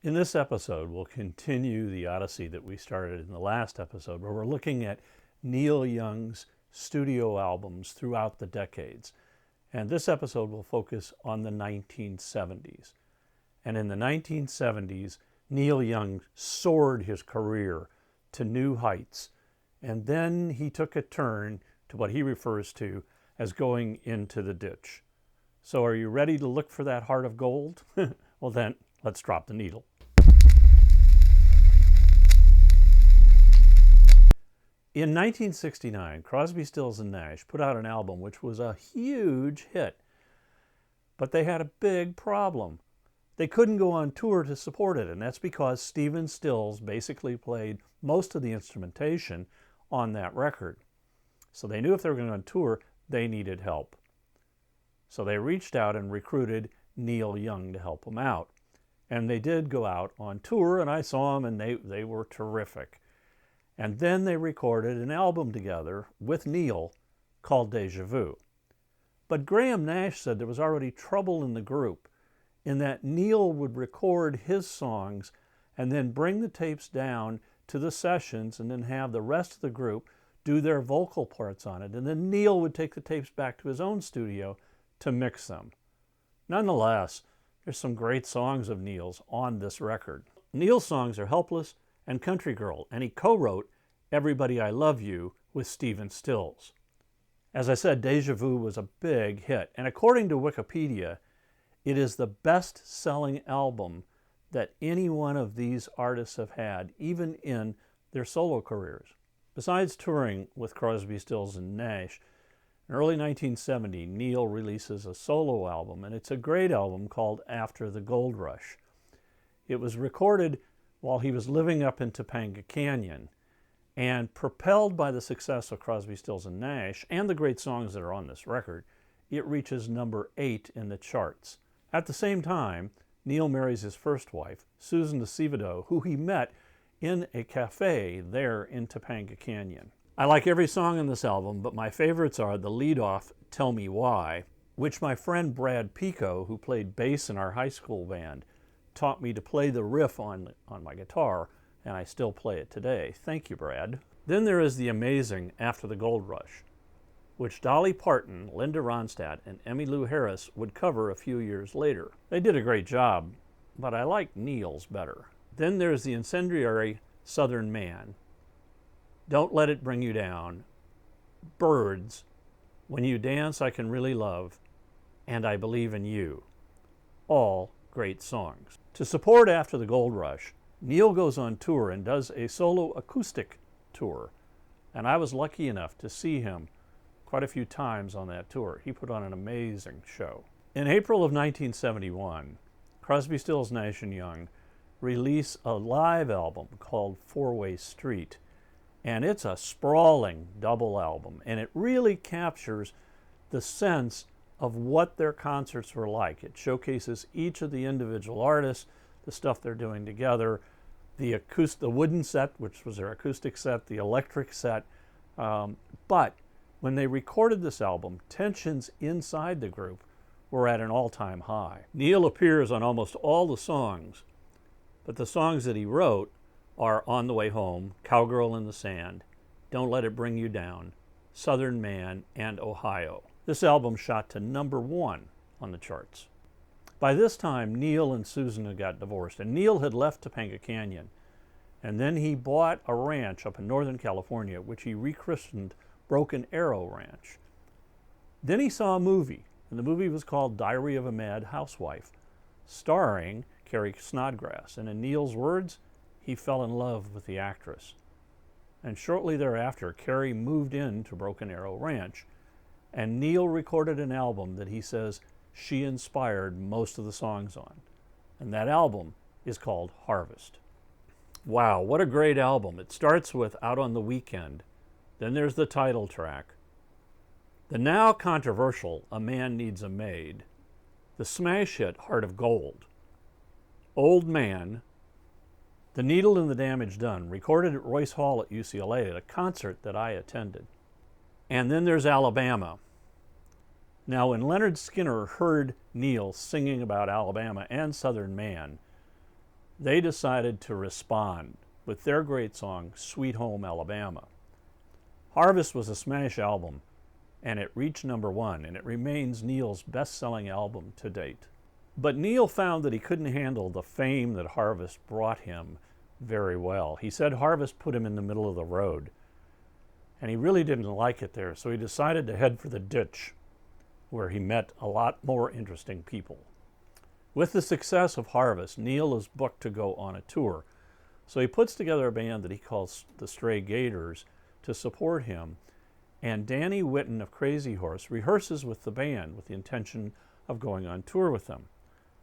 In this episode, we'll continue the odyssey that we started in the last episode, where we're looking at Neil Young's studio albums throughout the decades. And this episode will focus on the 1970s. And in the 1970s, Neil Young soared his career to new heights. And then he took a turn to what he refers to as going into the ditch. So are you ready to look for that heart of gold? Well then, let's drop the needle. In 1969, Crosby, Stills, and Nash put out an album which was a huge hit. But they had a big problem. They couldn't go on tour to support it, and that's because Stephen Stills basically played most of the instrumentation on that record. So they knew if they were going on tour, they needed help. So they reached out and recruited Neil Young to help them out. And they did go out on tour, and I saw them, and they were terrific. And then they recorded an album together with Neil called Deja Vu. But Graham Nash said there was already trouble in the group in that Neil would record his songs and then bring the tapes down to the sessions and then have the rest of the group do their vocal parts on it. And then Neil would take the tapes back to his own studio to mix them. Nonetheless, there's some great songs of Neil's on this record. Neil's songs are Helpless and Country Girl, and he co-wrote Everybody I Love You with Stephen Stills. As I said, Deja Vu was a big hit, and according to Wikipedia, it is the best-selling album that any one of these artists have had, even in their solo careers. Besides touring with Crosby, Stills, and Nash, in early 1970, Neil releases a solo album, and it's a great album called After the Gold Rush. It was recorded while he was living up in Topanga Canyon, and propelled by the success of Crosby, Stills, and Nash, and the great songs that are on this record, it reaches number 8 in the charts. At the same time, Neil marries his first wife, Susan DeCivido, who he met in a cafe there in Topanga Canyon. I like every song on this album, but my favorites are the lead-off, Tell Me Why, which my friend Brad Pico, who played bass in our high school band, taught me to play the riff on my guitar, and I still play it today. Thank you, Brad. Then there is the amazing After the Gold Rush, which Dolly Parton, Linda Ronstadt, and Emmylou Harris would cover a few years later. They did a great job, but I like Neil's better. Then there's the incendiary Southern Man, Don't Let It Bring You Down, Birds, When You Dance I Can Really Love, and I Believe in You. All great songs. To support After the Gold Rush, Neil goes on tour and does a solo acoustic tour, and I was lucky enough to see him quite a few times on that tour. He put on an amazing show. In April of 1971, Crosby, Stills, Nash & Young release a live album called Four-Way Street, and it's a sprawling double album, and it really captures the sense of what their concerts were like. It showcases each of the individual artists, the stuff they're doing together, the wooden set, which was their acoustic set, the electric set. But when they recorded this album, tensions inside the group were at an all-time high. Neil appears on almost all the songs, but the songs that he wrote are On the Way Home, Cowgirl in the Sand, Don't Let It Bring You Down, Southern Man, and Ohio. This album shot to number 1 on the charts. By this time, Neil and Susan had got divorced, and Neil had left Topanga Canyon. And then he bought a ranch up in Northern California, which he rechristened Broken Arrow Ranch. Then he saw a movie, and the movie was called Diary of a Mad Housewife, starring Carrie Snodgrass. And in Neil's words, he fell in love with the actress. And shortly thereafter, Carrie moved into Broken Arrow Ranch, and Neil recorded an album that he says she inspired most of the songs on. And that album is called Harvest. Wow, what a great album. It starts with Out on the Weekend. Then there's the title track. The now controversial A Man Needs a Maid. The smash hit Heart of Gold. Old Man. The Needle and the Damage Done, recorded at Royce Hall at UCLA at a concert that I attended. And then there's Alabama. Now, when Leonard Skinner heard Neil singing about Alabama and Southern Man, they decided to respond with their great song, Sweet Home Alabama. Harvest was a smash album, and it reached #1, and it remains Neil's best-selling album to date. But Neil found that he couldn't handle the fame that Harvest brought him very well. He said Harvest put him in the middle of the road, and he really didn't like it there, so he decided to head for the ditch, where he met a lot more interesting people. With the success of Harvest, Neil is booked to go on a tour, so he puts together a band that he calls the Stray Gators to support him, and Danny Whitten of Crazy Horse rehearses with the band with the intention of going on tour with them.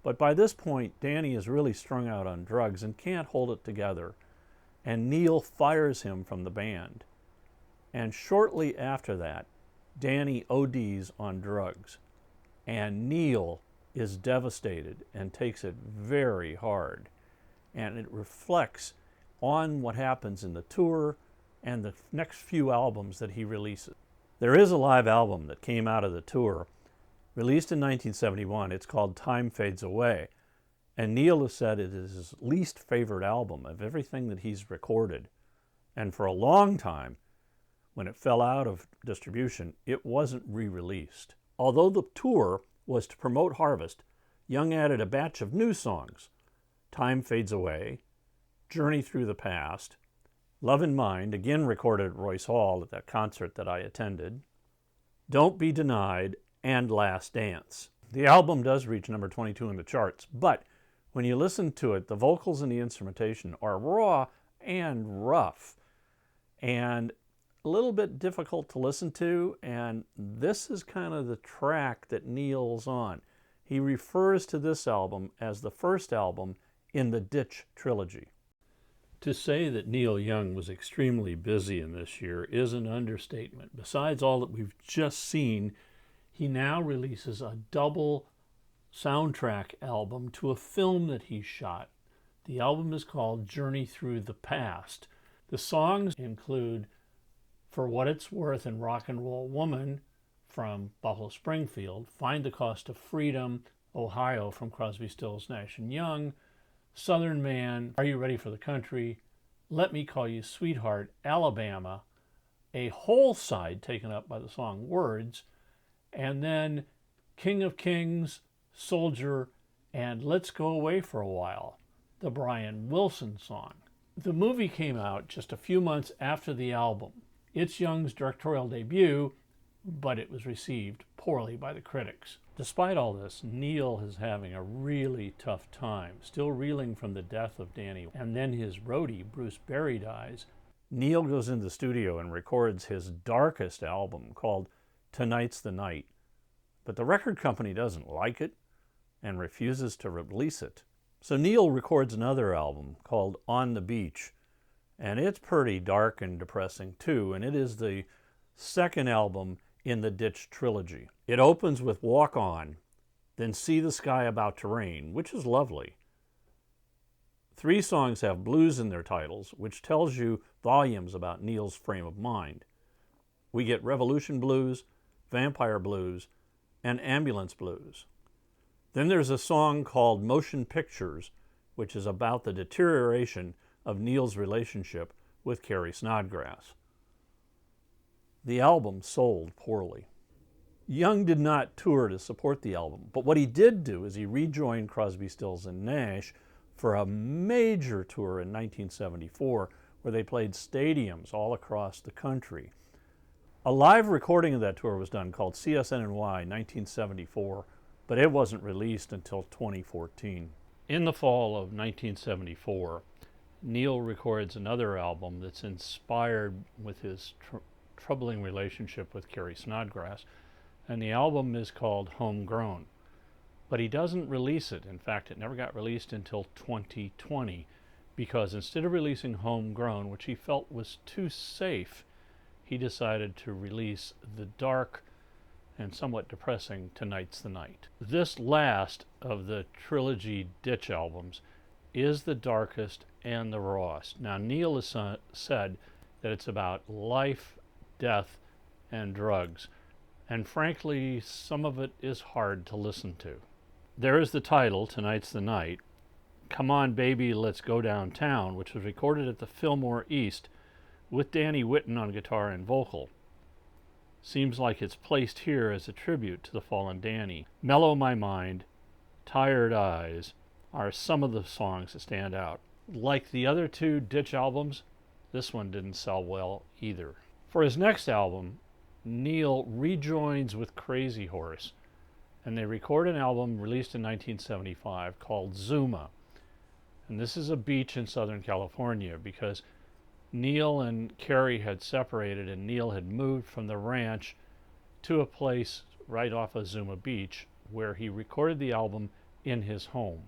But by this point, Danny is really strung out on drugs and can't hold it together, and Neil fires him from the band. And shortly after that, Danny ODs on drugs, and Neil is devastated and takes it very hard. And it reflects on what happens in the tour and the next few albums that he releases. There is a live album that came out of the tour, released in 1971. It's called Time Fades Away. And Neil has said it is his least favorite album of everything that he's recorded. And for a long time, when it fell out of distribution, it wasn't re-released. Although the tour was to promote Harvest, Young added a batch of new songs: Time Fades Away, Journey Through the Past, Love in Mind, again recorded at Royce Hall at that concert that I attended, Don't Be Denied, and Last Dance. The album does reach #22 in the charts, but when you listen to it, the vocals and the instrumentation are raw and rough and a little bit difficult to listen to, and this is kind of the track that Neil's on. He refers to this album as the first album in the Ditch trilogy. To say that Neil Young was extremely busy in this year is an understatement. Besides all that we've just seen, he now releases a double soundtrack album to a film that he shot. The album is called Journey Through the Past. The songs include For What It's Worth and Rock and Roll Woman from Buffalo Springfield, Find the Cost of Freedom, Ohio from Crosby, Stills, Nash & Young, Southern Man, Are You Ready for the Country, Let Me Call You Sweetheart, Alabama, a whole side taken up by the song Words, and then King of Kings, Soldier, and Let's Go Away for a While, the Brian Wilson song. The movie came out just a few months after the album. It's Young's directorial debut, but it was received poorly by the critics. Despite all this, Neil is having a really tough time, still reeling from the death of Danny. And then his roadie, Bruce Berry, dies. Neil goes into the studio and records his darkest album called Tonight's the Night. But the record company doesn't like it and refuses to release it. So Neil records another album called On the Beach, and it's pretty dark and depressing too, and it is the second album in the Ditch trilogy. It opens with Walk On, then See the Sky About to Rain, which is lovely. 3 songs have blues in their titles, which tells you volumes about Neil's frame of mind. We get Revolution Blues, Vampire Blues, and Ambulance Blues. Then there's a song called Motion Pictures, which is about the deterioration of Neil's relationship with Carrie Snodgrass. The album sold poorly. Young did not tour to support the album, but what he did do is he rejoined Crosby, Stills, and Nash for a major tour in 1974, where they played stadiums all across the country. A live recording of that tour was done called CSNNY 1974, but it wasn't released until 2014. In the fall of 1974, Neil records another album that's inspired with his troubling relationship with Carrie Snodgrass, and the album is called Homegrown. But he doesn't release it. In fact, it never got released until 2020, because instead of releasing Homegrown, which he felt was too safe, he decided to release the dark and somewhat depressing Tonight's the Night. This last of the trilogy Ditch albums is the darkest and the rawest. Now, Neil has said that it's about life, death, and drugs, and frankly, some of it is hard to listen to. There is the title, Tonight's the Night, Come On Baby, Let's Go Downtown, which was recorded at the Fillmore East with Danny Whitten on guitar and vocal. Seems like it's placed here as a tribute to the fallen Danny. Mellow My Mind, Tired Eyes are some of the songs that stand out. Like the other two Ditch albums, this one didn't sell well either. For his next album, Neil rejoins with Crazy Horse, and they record an album released in 1975 called Zuma. And this is a beach in Southern California because Neil and Carrie had separated, and Neil had moved from the ranch to a place right off of Zuma Beach where he recorded the album in his home.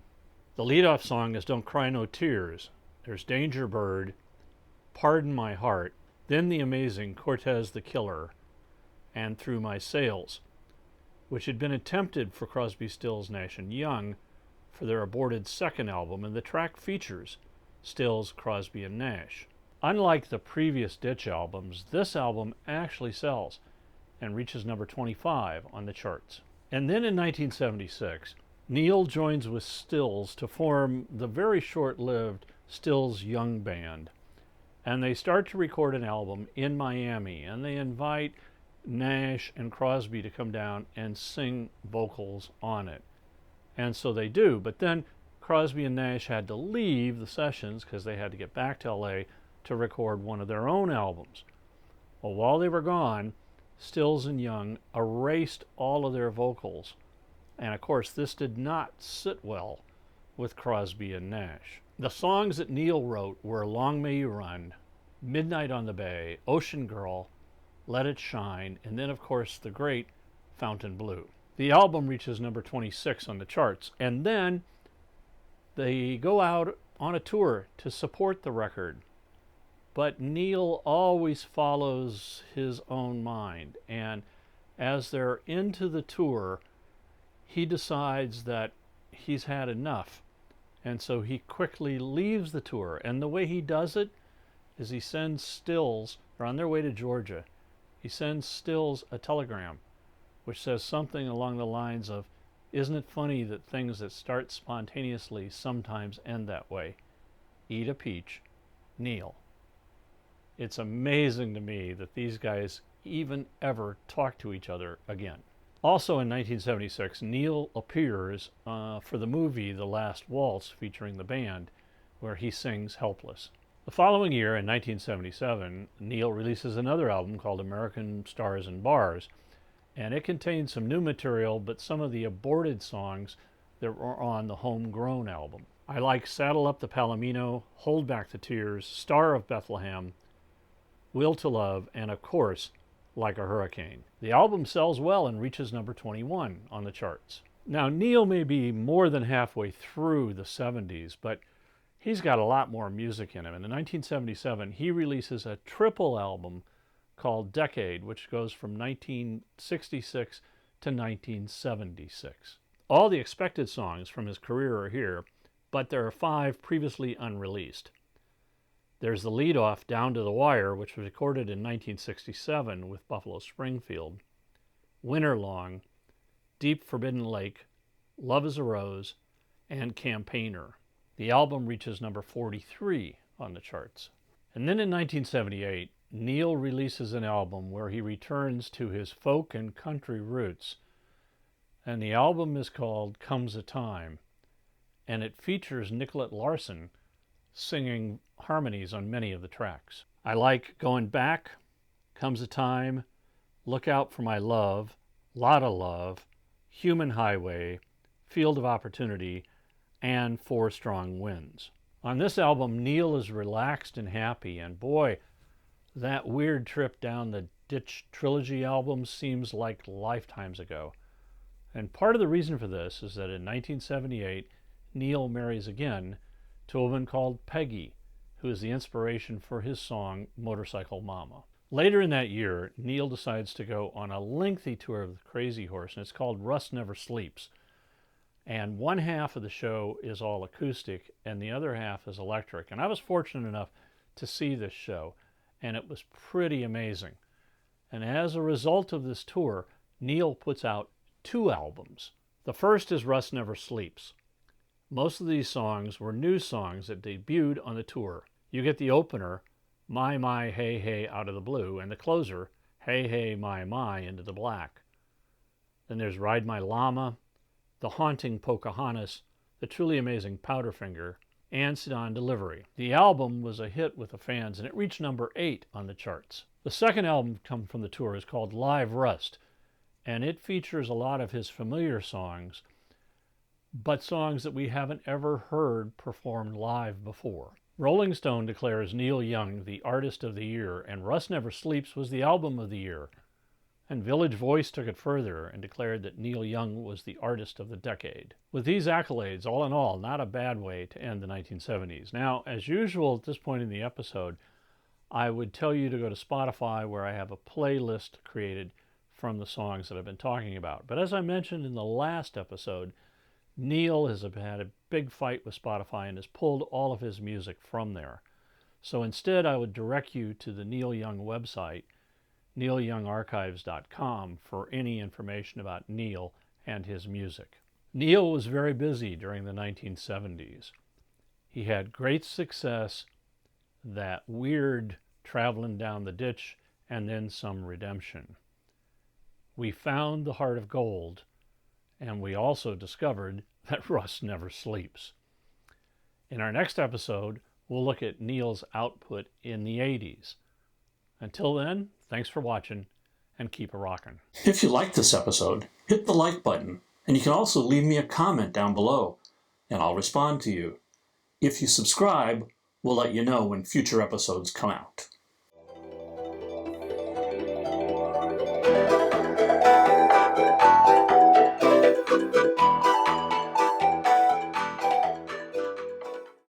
The leadoff song is Don't Cry No Tears. There's Danger Bird, Pardon My Heart, then the amazing Cortez the Killer, and Through My Sails, which had been attempted for Crosby, Stills, Nash & Young for their aborted second album, and the track features Stills, Crosby, and Nash. Unlike the previous Ditch albums, this album actually sells and reaches number 25 on the charts. And then in 1976, Neil joins with Stills to form the very short-lived Stills Young Band. And they start to record an album in Miami, and they invite Nash and Crosby to come down and sing vocals on it. And so they do, but then Crosby and Nash had to leave the sessions because they had to get back to LA to record one of their own albums. Well, while they were gone, Stills and Young erased all of their vocals. And of course, this did not sit well with Crosby and Nash. The songs that Neil wrote were Long May You Run, Midnight on the Bay, Ocean Girl, Let It Shine, and then of course the great Fountain Blue. The album reaches number 26 on the charts, and then they go out on a tour to support the record. But Neil always follows his own mind, and as they're into the tour, he decides that he's had enough, and so he quickly leaves the tour. And the way he does it is he sends Stills, they're on their way to Georgia, he sends Stills a telegram which says something along the lines of, "Isn't it funny that things that start spontaneously sometimes end that way? Eat a peach, Neil." It's amazing to me that these guys even ever talk to each other again. Also in 1976, Neil appears for the movie The Last Waltz featuring the band, where he sings Helpless. The following year, in 1977, Neil releases another album called American Stars and Bars, and it contains some new material, but some of the aborted songs that were on the Homegrown album. I like Saddle Up the Palomino, Hold Back the Tears, Star of Bethlehem, Will to Love, and of course, Like a Hurricane. The album sells well and reaches number 21 on the charts. Now, Neil may be more than halfway through the 70s, but he's got a lot more music in him. And in 1977, he releases a triple album called Decade, which goes from 1966 to 1976. All the expected songs from his career are here, but there are 5 previously unreleased. There's the lead-off, Down to the Wire, which was recorded in 1967 with Buffalo Springfield, Winter Long, Deep Forbidden Lake, Love is a Rose, and Campaigner. The album reaches number 43 on the charts. And then in 1978, Neil releases an album where he returns to his folk and country roots, and the album is called Comes a Time, and it features Nicolette Larson singing harmonies on many of the tracks. I like Going Back, Comes a Time, Look Out for My Love, Lotta Love, Human Highway, Field of Opportunity, and Four Strong Winds. On this album, Neil is relaxed and happy, and boy, that weird trip down the Ditch Trilogy albums seems like lifetimes ago. And part of the reason for this is that in 1978, Neil marries again to a woman called Peggy, who is the inspiration for his song Motorcycle Mama. Later in that year, Neil decides to go on a lengthy tour of the Crazy Horse, and it's called Russ Never Sleeps. And one half of the show is all acoustic, and the other half is electric. And I was fortunate enough to see this show, and it was pretty amazing. And as a result of this tour, Neil puts out 2 albums. The first is Russ Never Sleeps. Most of these songs were new songs that debuted on the tour. You get the opener, My, Hey, Hey, Out of the Blue, and the closer, Hey, Hey, My, Into the Black. Then there's Ride My Llama, The Haunting Pocahontas, The Truly Amazing Powderfinger, and Sit On Delivery. The album was a hit with the fans, and it reached number 8 on the charts. The second album to come from the tour is called Live Rust, and it features a lot of his familiar songs, but songs that we haven't ever heard performed live before. Rolling Stone declares Neil Young the Artist of the Year, and Russ Never Sleeps was the Album of the Year. And Village Voice took it further and declared that Neil Young was the Artist of the Decade. With these accolades, all in all, not a bad way to end the 1970s. Now, as usual at this point in the episode, I would tell you to go to Spotify, where I have a playlist created from the songs that I've been talking about. But as I mentioned in the last episode, Neil has had a big fight with Spotify and has pulled all of his music from there. So instead, I would direct you to the Neil Young website, neilyoungarchives.com, for any information about Neil and his music. Neil was very busy during the 1970s. He had great success, that weird Traveling Down the Ditch, and then some redemption. We found the Heart of Gold, and we also discovered that Russ never sleeps. In our next episode, we'll look at Neil's output in the 80s. Until then, thanks for watching, and keep a rockin'. If you like this episode, hit the like button, and you can also leave me a comment down below, and I'll respond to you. If you subscribe, we'll let you know when future episodes come out.